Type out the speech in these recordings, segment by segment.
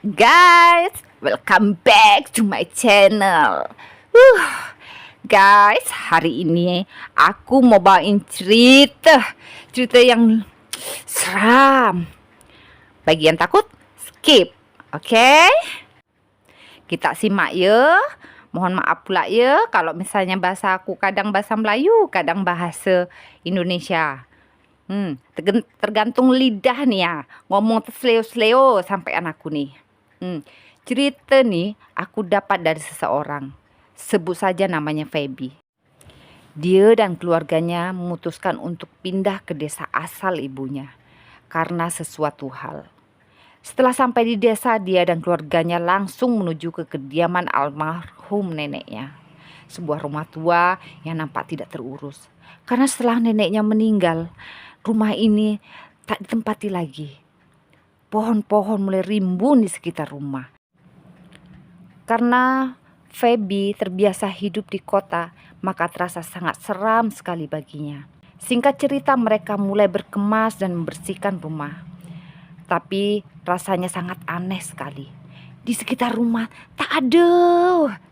Guys, welcome back to my channel. Guys, hari ini aku mau bawain cerita yang seram. Bagi yang takut, skip, oke? Kita simak ya. Mohon maaf pula ya kalau misalnya bahasa aku kadang bahasa Melayu, kadang bahasa Indonesia. Tergantung lidah nih ya. Ngomong terseleo-seleo sampai anakku nih. Cerita nih aku dapat dari seseorang. Sebut saja namanya Feby. Dia dan keluarganya memutuskan untuk pindah ke desa asal ibunya karena sesuatu hal. Setelah sampai di desa, dia dan keluarganya langsung menuju ke kediaman almarhum neneknya. Sebuah rumah tua yang nampak tidak terurus. Karena setelah neneknya meninggal, rumah ini tak ditempati lagi. Pohon-pohon mulai rimbun di sekitar rumah. Karena Feby terbiasa hidup di kota, maka terasa sangat seram sekali baginya. Singkat cerita, mereka mulai berkemas dan membersihkan rumah. Tapi rasanya sangat aneh sekali. Di sekitar rumah tak ada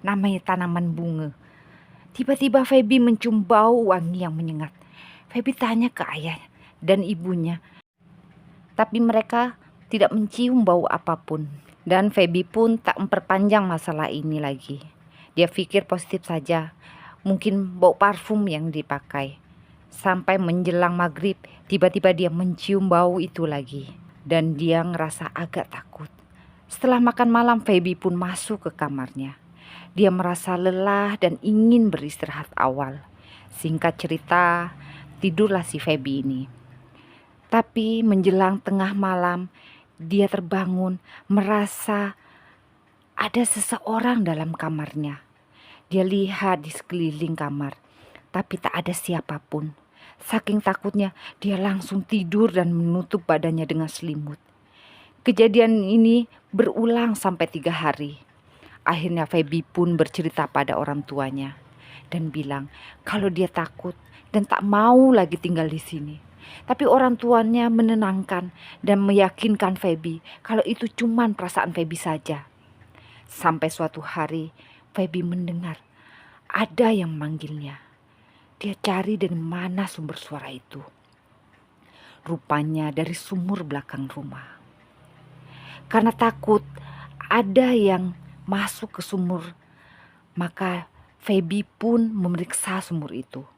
namanya tanaman bunga. Tiba-tiba Feby mencium bau wangi yang menyengat. Feby tanya ke ayah dan ibunya, tapi mereka tidak mencium bau apapun. Dan Feby pun tak memperpanjang masalah ini lagi. Dia pikir positif saja, mungkin bau parfum yang dipakai. Sampai menjelang maghrib, tiba-tiba dia mencium bau itu lagi. Dan dia ngerasa agak takut. Setelah makan malam, Feby pun masuk ke kamarnya. Dia merasa lelah dan ingin beristirahat awal. Singkat cerita, tidurlah si Feby ini. Tapi menjelang tengah malam, dia terbangun merasa ada seseorang dalam kamarnya. Dia lihat di sekeliling kamar, tapi tak ada siapapun. Saking takutnya, dia langsung tidur dan menutup badannya dengan selimut. Kejadian ini berulang sampai 3 hari. Akhirnya Feby pun bercerita pada orang tuanya dan bilang kalau dia takut dan tak mau lagi tinggal di sini. Tapi orang tuanya menenangkan dan meyakinkan Feby kalau itu cuma perasaan Feby saja. Sampai suatu hari Feby mendengar ada yang memanggilnya. Dia cari dari mana sumber suara itu. Rupanya dari sumur belakang rumah. Karena takut ada yang masuk ke sumur, maka Feby pun memeriksa sumur itu.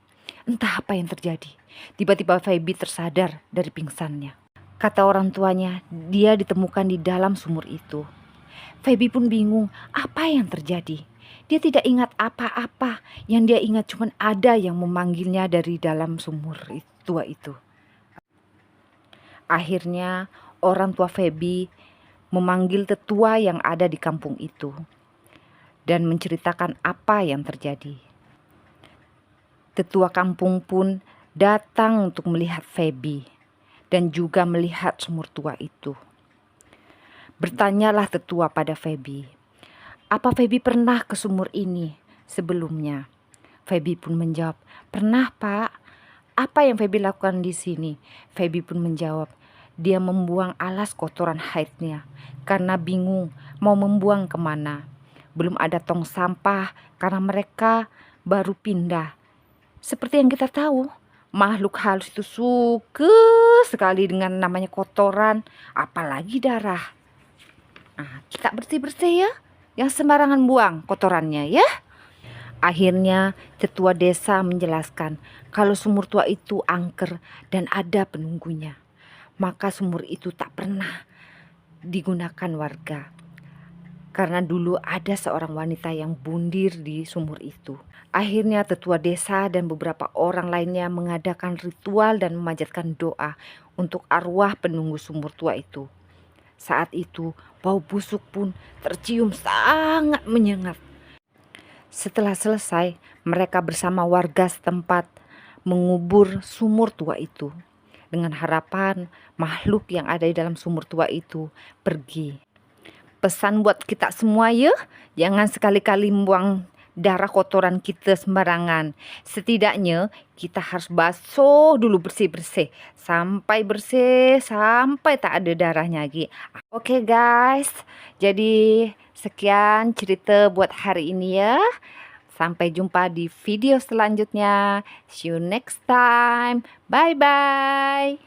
Entah apa yang terjadi. Tiba-tiba Feby tersadar dari pingsannya. Kata orang tuanya, dia ditemukan di dalam sumur itu. Feby pun bingung apa yang terjadi. Dia tidak ingat apa-apa. Yang dia ingat cuma ada yang memanggilnya dari dalam sumur tua itu. Akhirnya orang tua Feby memanggil tetua yang ada di kampung itu dan menceritakan apa yang terjadi. Tetua kampung pun datang untuk melihat Feby dan juga melihat sumur tua itu. Bertanyalah tetua pada Feby, apa Feby pernah ke sumur ini sebelumnya? Feby pun menjawab, pernah Pak. Apa yang Feby lakukan di sini? Feby pun menjawab, dia membuang alas kotoran haidnya karena bingung mau membuang kemana. Belum ada tong sampah karena mereka baru pindah. Seperti yang kita tahu, makhluk halus itu suka sekali dengan namanya kotoran, apalagi darah. Kita bersih-bersih ya, yang sembarangan buang kotorannya ya. Akhirnya tetua desa menjelaskan kalau sumur tua itu angker dan ada penunggunya. Maka sumur itu tak pernah digunakan warga. Karena dulu ada seorang wanita yang bundir di sumur itu. Akhirnya tetua desa dan beberapa orang lainnya mengadakan ritual dan memanjatkan doa untuk arwah penunggu sumur tua itu. Saat itu bau busuk pun tercium sangat menyengat. Setelah selesai, mereka bersama warga setempat mengubur sumur tua itu. Dengan harapan makhluk yang ada di dalam sumur tua itu pergi. Pesan buat kita semua ya, jangan sekali-kali membuang darah kotoran kita sembarangan. Setidaknya kita harus basuh dulu bersih-bersih. Sampai bersih, sampai tak ada darahnya lagi. Oke guys, jadi sekian cerita buat hari ini ya. Sampai jumpa di video selanjutnya. See you next time. Bye-bye.